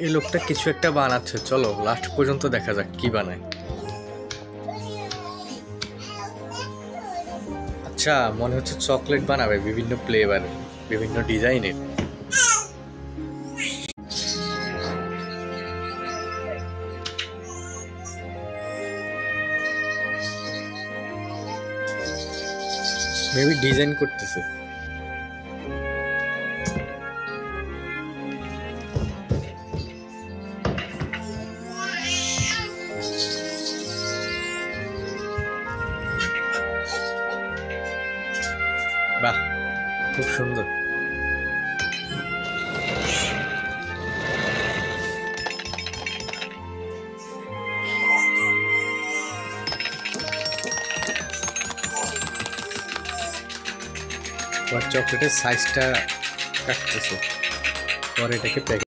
এই লোকটা কিছু একটা বানাচ্ছে, চলো লাস্ট পর্যন্ত দেখা যাক কি বানায়। আচ্ছা, মনে হচ্ছে চকলেট বানাবে বিভিন্ন ফ্লেভারের, বিভিন্ন ডিজাইনের। মেবি ডিজাইন করতেছে। বাহ, খুব সুন্দর। চকলেটের সাইজটা কাটতেছে, পরে এটাকে প্যাকেট